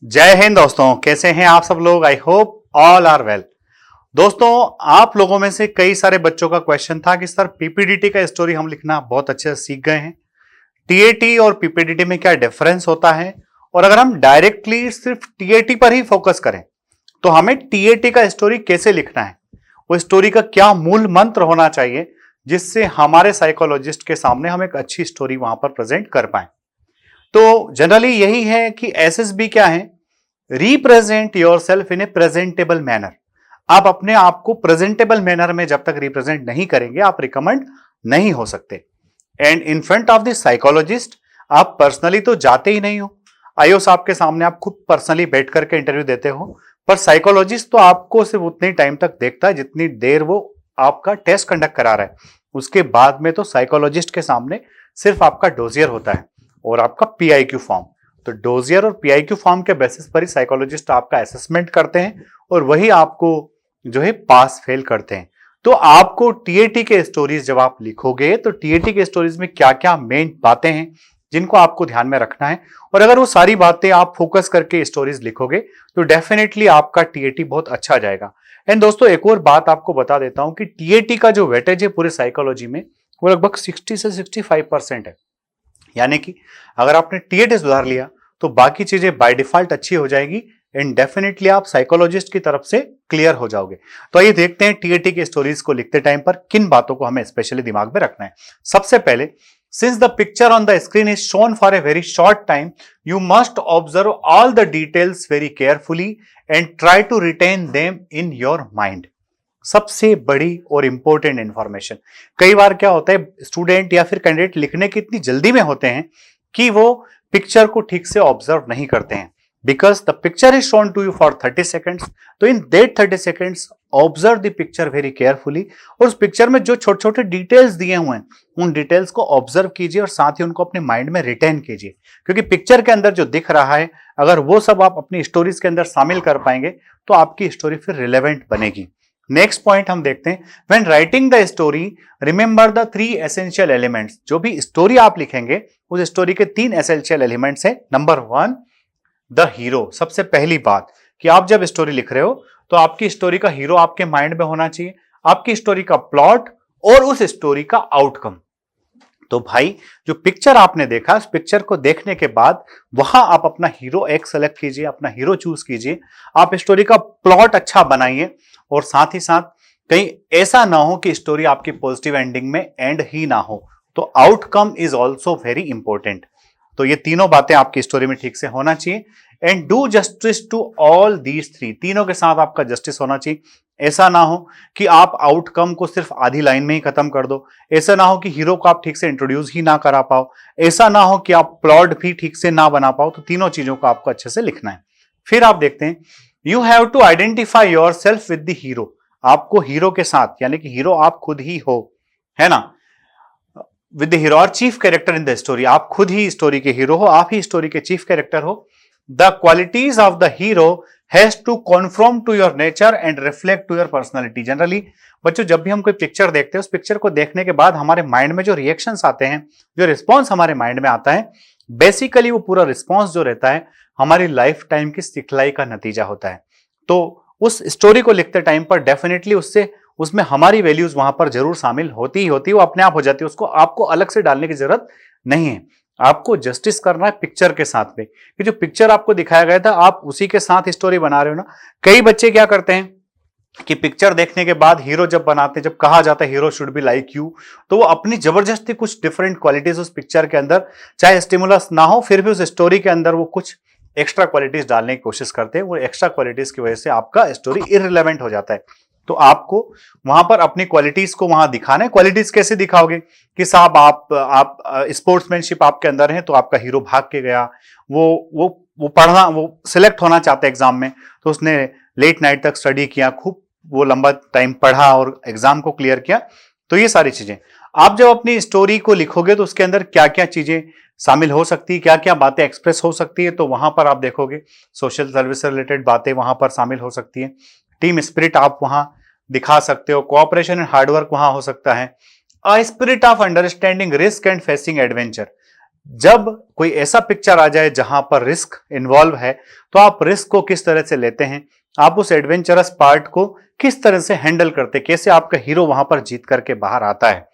जय हिंद दोस्तों, कैसे हैं आप सब लोग। I hope all are well. दोस्तों, आप लोगों में से कई सारे बच्चों का क्वेश्चन था कि सर पीपीडीटी का स्टोरी हम लिखना बहुत अच्छे से सीख गए हैं, टीएटी और पीपीडीटी में क्या डिफरेंस होता है, और अगर हम डायरेक्टली सिर्फ टीएटी पर ही फोकस करें तो हमें टीएटी का स्टोरी कैसे लिखना है, वो स्टोरी का क्या मूल मंत्र होना चाहिए जिससे हमारे साइकोलॉजिस्ट के सामने हम एक अच्छी स्टोरी वहां पर प्रेजेंट कर पाए। तो जनरली यही है कि एसएसबी क्या है, represent your self in A presentable manner. आप अपने आप को प्रेजेंटेबल मैनर में जब तक रिप्रेजेंट नहीं करेंगे आप रिकमेंड नहीं हो सकते। And in front of the psychologist आप पर्सनली तो जाते ही नहीं हो। आईओ साहब के सामने आप खुद पर्सनली बैठ करके इंटरव्यू देते हो, पर साइकोलॉजिस्ट तो आपको सिर्फ उतनी टाइम तक देखता है जितनी देर वो आपका टेस्ट कंडक्ट करा रहा है। उसके बाद में तो साइकोलॉजिस्ट के सामने सिर्फ आपका डोजियर होता है और आपका पीआईक्यू फॉर्म। तो डोजियर और पीआईक्यू फॉर्म के बेसिस पर ही साइकोलॉजिस्ट आपका असेसमेंट करते हैं और वही आपको जो है पास फेल करते हैं। तो आपको टीएटी के स्टोरीज जब आप लिखोगे तो टीएटी के स्टोरीज में क्या क्या मेन बातें हैं जिनको आपको ध्यान में रखना है, और अगर वो सारी बातें आप फोकस करके स्टोरीज लिखोगे तो डेफिनेटली आपका टीएटी बहुत अच्छा जाएगा। एंड दोस्तों, एक और बात आपको बता देता हूं कि टीएटी का जो वेटेज है पूरे साइकोलॉजी में वो लगभग 60 से 65% है। यानी कि अगर आपने टीएटी सुधार लिया तो बाकी चीजें बाय डिफॉल्ट अच्छी हो जाएगी एंड डेफिनेटली आप साइकोलॉजिस्ट की तरफ से क्लियर हो जाओगे। तो आइए देखते हैं टीएटी के स्टोरीज को लिखते टाइम पर किन बातों को हमें स्पेशली दिमाग में रखना है। सबसे पहले, since the picture on the screen is shown for a very short time, you must observe all the details very carefully and try to retain them in your mind. सबसे बड़ी और इंपॉर्टेंट इंफॉर्मेशन, कई बार क्या होता है student या फिर candidate लिखने की इतनी जल्दी में होते हैं कि वो पिक्चर को ठीक से ऑब्जर्व नहीं करते हैं। Because the picture is shown to you for 30 seconds, तो in that 30 seconds observe the picture very carefully, और उस पिक्चर में जो छोटे छोटे डिटेल्स दिए हुए हैं उन डिटेल्स को ऑब्जर्व कीजिए और साथ ही उनको अपने माइंड में रिटेन कीजिए। क्योंकि पिक्चर के अंदर जो दिख रहा है अगर वो सब आप अपनी स्टोरीज के अंदर शामिल कर पाएंगे तो आपकी स्टोरी फिर रिलेवेंट बनेगी। नेक्स्ट पॉइंट हम देखते हैं, when writing the story remember the 3 essential elements. जो भी स्टोरी आप लिखेंगे उस स्टोरी के 3 एसेंशियल एलिमेंट्स हैं। Number 1, the hero. सबसे पहली बात कि आप जब स्टोरी लिख रहे हो तो आपकी स्टोरी का हीरो आपके माइंड में होना चाहिए, आपकी स्टोरी का प्लॉट और उस स्टोरी का आउटकम। तो भाई जो पिक्चर आपने देखा उस पिक्चर को देखने के बाद वहां आप अपना हीरो एक सेलेक्ट कीजिए, अपना हीरो चूज कीजिए, आप स्टोरी का प्लॉट अच्छा बनाइए और साथ ही साथ कहीं ऐसा ना हो कि स्टोरी आपकी पॉजिटिव एंडिंग में एंड ही ना हो। तो outcome is also very important. तो ये तीनों बातें आपकी स्टोरी में ठीक से होना चाहिए and do justice to all these 3। तीनों के साथ आपका जस्टिस होना चाहिए। ऐसा ना हो कि आप आउटकम को सिर्फ आधी लाइन में ही खत्म कर दो, ऐसा ना हो कि हीरो को आप ठीक से इंट्रोड्यूस ही ना करा पाओ, ऐसा ना हो कि आप प्लॉट भी ठीक से ना बना पाओ। तो तीनों चीजों को आपको अच्छे से लिखना है। फिर आप देखते हैं, you have to identify yourself with the hero. आपको हीरो के साथ, यानी कि हीरो आप खुद ही हो, है ना, विद द हीरो और chief character in the story. आप खुद ही स्टोरी के हीरो हो, आप ही स्टोरी के चीफ कैरेक्टर हो। The qualities of the hero has to confirm to your nature and reflect to your personality. Generally बच्चों जब भी हम कोई पिक्चर देखते हैं उस पिक्चर को देखने के बाद हमारे माइंड में जो रिएक्शंस आते हैं, जो रिस्पॉन्स हमारे माइंड में आता है, बेसिकली वो पूरा रिस्पॉन्स जो रहता है हमारी लाइफ टाइम की सिखलाई का नतीजा होता है। तो उस स्टोरी को लिखते टाइम पर डेफिनेटली उसमें हमारी वैल्यूज वहां पर जरूर शामिल होती ही होती है, वो अपने आप हो जाती है, उसको आपको अलग से डालने की जरूरत नहीं है। आपको जस्टिस करना है पिक्चर के साथ में कि जो पिक्चर आपको दिखाया गया था आप उसी के साथ स्टोरी बना रहे हो ना। कई बच्चे क्या करते हैं कि पिक्चर देखने के बाद हीरो जब बनाते, जब कहा जाता है hero should be like you, तो वो अपनी जबरदस्ती कुछ डिफरेंट क्वालिटीज उस पिक्चर के अंदर, चाहे स्टिमुलस ना हो फिर भी उस स्टोरी के अंदर वो कुछ एक्स्ट्रा क्वालिटीज डालने की कोशिश करते हैं। वो एक्स्ट्रा क्वालिटीज की वजह से आपका स्टोरी इररिलेवेंट हो जाता है। तो आपको वहां पर अपनी क्वालिटीज को वहां दिखाना है। क्वालिटीज कैसे दिखाओगे कि साहब आप स्पोर्ट्समैनशिप आपके अंदर है तो आपका हीरो भाग के गया, वो पढ़ना, वो सिलेक्ट होना चाहता है एग्जाम में तो उसने लेट नाइट तक स्टडी किया, खूब वो लंबा टाइम पढ़ा और एग्जाम को क्लियर किया। तो ये सारी चीजें आप जब अपनी स्टोरी को लिखोगे तो उसके अंदर क्या क्या चीजें शामिल हो सकती है, क्या क्या बातें एक्सप्रेस हो सकती है, तो वहां पर आप देखोगे सोशल सर्विस से रिलेटेड बातें वहां पर शामिल हो सकती है, टीम स्पिरिट आप वहां दिखा सकते हो, कोऑपरेशन एंड हार्डवर्क वहां हो सकता है, a spirit of understanding risk and facing adventure. जब कोई ऐसा पिक्चर आ जाए जहां पर रिस्क इन्वॉल्व है, तो आप रिस्क को किस तरह से लेते हैं, आप उस एडवेंचरस पार्ट को किस तरह से हैंडल करते हैं, कैसे आपका हीरो वहां पर जीत करके बाहर आता है,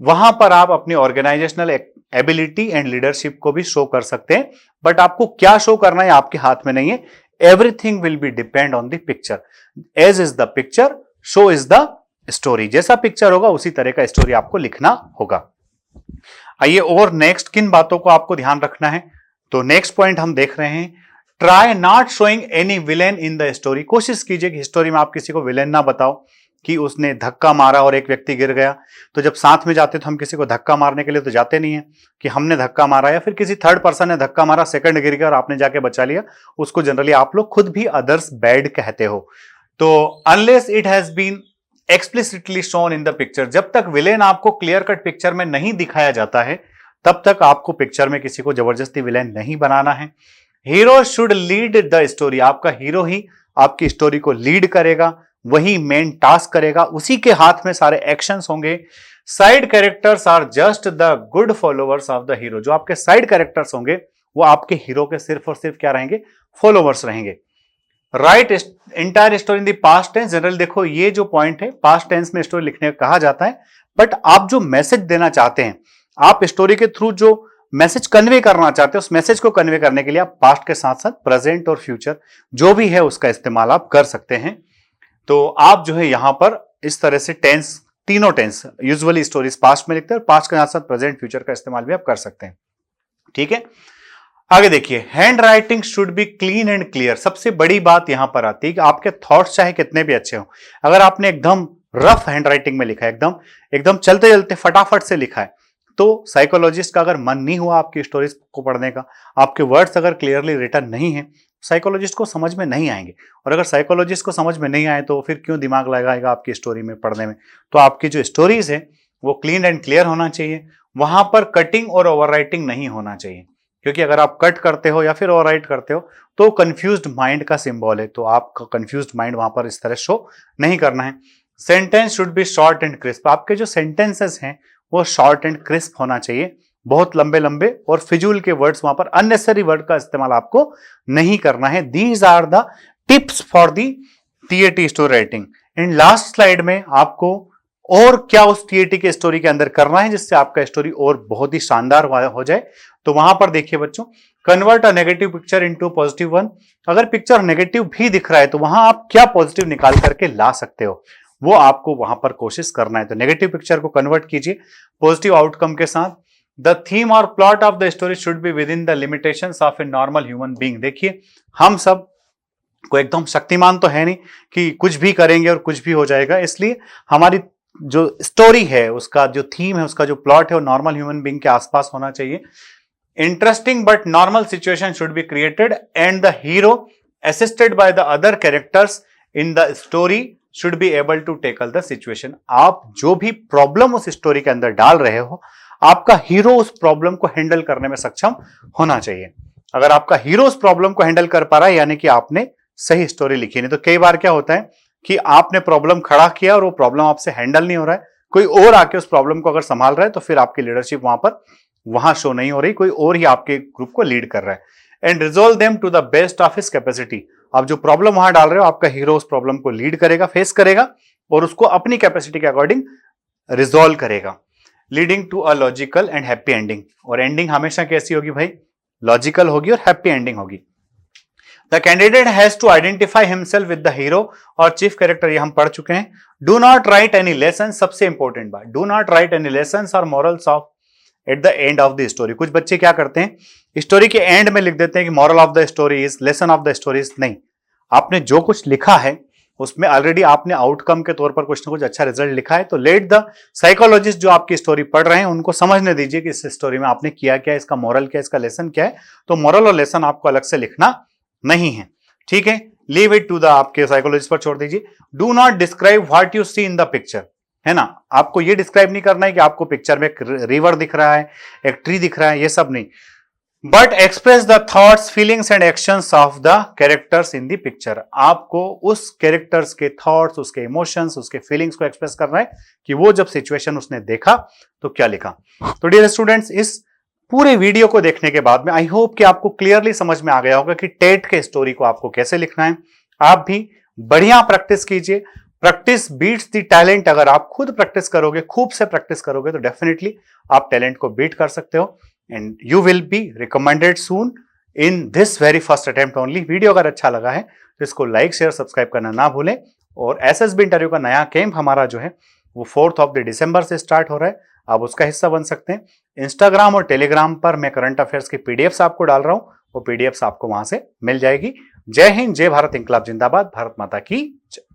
वहां पर आप अपनी ऑर्गेनाइजेशनल एबिलिटी एंड लीडरशिप को भी शो कर सकते हैं। बट आपको क्या शो करना है आपके हाथ में नहीं है। Everything will be depend on the picture. As is the picture, so is the story. जैसा पिक्चर होगा उसी तरह का स्टोरी आपको लिखना होगा। आइए और नेक्स्ट किन बातों को आपको ध्यान रखना है, तो नेक्स्ट पॉइंट हम देख रहे हैं, try not showing any villain in the story. कोशिश कीजिए कि स्टोरी में आप किसी को विलेन ना बताओ कि उसने धक्का मारा और एक व्यक्ति गिर गया। तो जब साथ में जाते तो हम किसी को धक्का मारने के लिए तो जाते नहीं है कि हमने धक्का मारा, या फिर किसी थर्ड पर्सन ने धक्का मारा, सेकंड गिर गया और आपने जाके बचा लिया, उसको जनरली आप लोग खुद भी अदर्स बैड कहते हो। तो unless it has been explicitly shown in the picture, जब तक विलेन आपको क्लियर कट पिक्चर में नहीं दिखाया जाता है तब तक आपको पिक्चर में किसी को जबरदस्ती विलेन नहीं बनाना है। Hero should lead the story. आपका हीरो ही आपकी स्टोरी को लीड करेगा, वही मेन टास्क करेगा, उसी के हाथ में सारे एक्शंस होंगे। Side characters are just the good followers of the hero. जो आपके साइड कैरेक्टर्स होंगे वो आपके हीरो के सिर्फ और सिर्फ क्या रहेंगे, फॉलोवर्स रहेंगे। Write entire story in the past tense. General देखो ये जो पॉइंट है पास्ट टेंस में स्टोरी लिखने का कहा जाता है, बट आप जो मैसेज देना चाहते हैं, आप स्टोरी के थ्रू जो मैसेज कन्वे करना चाहते हैं, उस मैसेज को कन्वे करने के लिए आप पास्ट के साथ साथ प्रेजेंट और फ्यूचर जो भी है उसका इस्तेमाल आप कर सकते हैं। तो आप जो है यहां पर इस तरह से टेंस, तीनों टेंस यूजुअली स्टोरीज पास्ट में लिखते हैं और पास्ट के साथ साथ प्रेजेंट फ्यूचर का इस्तेमाल भी आप कर सकते हैं। ठीक है, आगे देखिए, hand writing should be clean and clear. सबसे बड़ी बात यहां पर आती है कि आपके थॉट्स चाहे कितने भी अच्छे हो, अगर आपने एकदम रफ हैंड राइटिंग में लिखा है, एकदम एकदम चलते चलते फटाफट से लिखा है, तो साइकोलॉजिस्ट का अगर मन नहीं हुआ आपकी स्टोरीज को पढ़ने का, आपके वर्ड्स अगर क्लियरली रिटन नहीं है, साइकोलॉजिस्ट को समझ में नहीं आएंगे। और अगर साइकोलॉजिस्ट को समझ में नहीं आए तो फिर क्यों दिमाग लगाएगा आपकी स्टोरी में पढ़ने में। तो आपकी जो स्टोरीज है वो क्लीन एंड क्लियर होना चाहिए, वहां पर कटिंग और ओवरराइटिंग नहीं होना चाहिए, क्योंकि अगर आप कट करते हो या फिर ओवरराइट करते हो तो कंफ्यूज्ड माइंड का सिंबल है, तो आपका कंफ्यूज्ड माइंड वहां पर इस तरह शो नहीं करना है। Sentence should be short and crisp. आपके जो सेंटेंसेस हैं वो शॉर्ट एंड क्रिस्प होना चाहिए, बहुत लंबे लंबे और फिजूल के वर्ड्स, वहां पर अननेसेसरी वर्ड का इस्तेमाल आपको नहीं करना है। These are the tips for the TAT story writing. इन लास्ट स्लाइड में आपको और क्या उस टीएटी के स्टोरी के अंदर करना है जिससे आपका स्टोरी और बहुत ही शानदार हो जाए, तो वहां पर देखिए बच्चों, convert a negative picture into positive one. अगर पिक्चर नेगेटिव भी दिख रहा है तो वहां आप क्या पॉजिटिव निकाल करके ला सकते हो, वो आपको वहां पर कोशिश करना है। तो नेगेटिव पिक्चर को कन्वर्ट कीजिए पॉजिटिव आउटकम के साथ। द थीम और plot of the story should be with in the limitations of a normal human being. देखिए, हम सब को एकदम शक्तिमान तो है नहीं कि कुछ भी करेंगे और कुछ भी हो जाएगा, इसलिए हमारी जो स्टोरी है, उसका जो थीम है, उसका जो प्लॉट है, वो नॉर्मल ह्यूमन बीइंग के आसपास होना चाहिए। Interesting but normal situation should be created and the hero assisted by the other characters in the story should be able to tackle the situation. आप जो भी प्रॉब्लम उस स्टोरी के अंदर डाल रहे हो, आपका हीरो उस प्रॉब्लम को हैंडल करने में सक्षम होना चाहिए। अगर आपका हीरो उस प्रॉब्लम को हैंडल कर पा रहा है, यानी कि आपने सही स्टोरी लिखी। नहीं तो कई बार क्या होता है कि आपने प्रॉब्लम खड़ा किया और वो प्रॉब्लम आपसे हैंडल नहीं हो रहा है, कोई और आके उस प्रॉब्लम को अगर संभाल रहा है, तो फिर आपकी लीडरशिप वहां शो नहीं हो रही, कोई और ही आपके ग्रुप को लीड कर रहा है। And resolve them to the best of his capacity. आप जो प्रॉब्लम वहां डाल रहे हो, आपका हीरो उस प्रॉब्लम को लीड करेगा, फेस करेगा और उसको अपनी कैपेसिटी के अकॉर्डिंग रिजोल्व करेगा, leading to a logical and happy ending. और एंडिंग हमेशा कैसी होगी भाई, लॉजिकल होगी और हैप्पी एंडिंग होगी। The candidate has to identify himself with the hero और चीफ कैरेक्टर, ये हम पढ़ चुके हैं। Do not write any lesson, सबसे इंपॉर्टेंट बात, do not write any lesson और morals of at the end of the story. कुछ बच्चे क्या करते हैं, स्टोरी के एंड में लिख देते हैं कि moral of the story is, lesson of the story is. नहीं, आपने जो कुछ लिखा है उसमें ऑलरेडी आपने आउटकम के तौर पर कुछ ना कुछ अच्छा रिजल्ट लिखा है, तो लेट द साइकोलॉजिस्ट जो आपकी स्टोरी पढ़ रहे हैं उनको समझने दीजिए कि इस स्टोरी में आपने किया क्या, इसका मॉरल क्या, इसका लेसन क्या है। तो मॉरल और लेसन आपको अलग से लिखना नहीं है, ठीक है। लीव इट टू द, आपके साइकोलॉजिस्ट पर छोड़ दीजिए। Do not describe what you see in the picture, है ना। आपको ये डिस्क्राइब नहीं करना है कि आपको पिक्चर में एक रिवर दिख रहा है, एक ट्री दिख रहा है, ये सब नहीं। But express the thoughts, feelings and actions of the characters in the picture. आपको उस कैरेक्टर्स के थॉट्स, उसके इमोशंस, उसके फीलिंग्स को एक्सप्रेस करना है कि वो जब सिचुएशन उसने देखा तो क्या लिखा। तो डियर स्टूडेंट्स, इस पूरे वीडियो को देखने के बाद में आई होप कि आपको क्लियरली समझ में आ गया होगा कि टेट के स्टोरी को आपको कैसे लिखना है। आप भी बढ़िया प्रैक्टिस कीजिए। Practice beats the talent. अगर आप खुद प्रैक्टिस करोगे, खूब से प्रैक्टिस करोगे, तो डेफिनेटली आप टैलेंट को बीट कर सकते हो and you will be recommended soon in this very first attempt only. Video अगर अच्छा लगा है तो इसको लाइक शेयर सब्सक्राइब करना ना भूलें। और एसएसबी इंटरव्यू का नया कैंप हमारा जो है वो 4 दिसंबर से स्टार्ट हो रहा है। आप उसका हिस्सा बन सकते हैं। इंस्टाग्राम और टेलीग्राम पर मैं करंट अफेयर्स की पीडीएफ्स आपको डाल रहा हूं, वो पीडीएफ्स आपको वहां से मिल जाएगी। जय हिंद, जय भारत, इंकलाब जिंदाबाद, भारत माता की जय।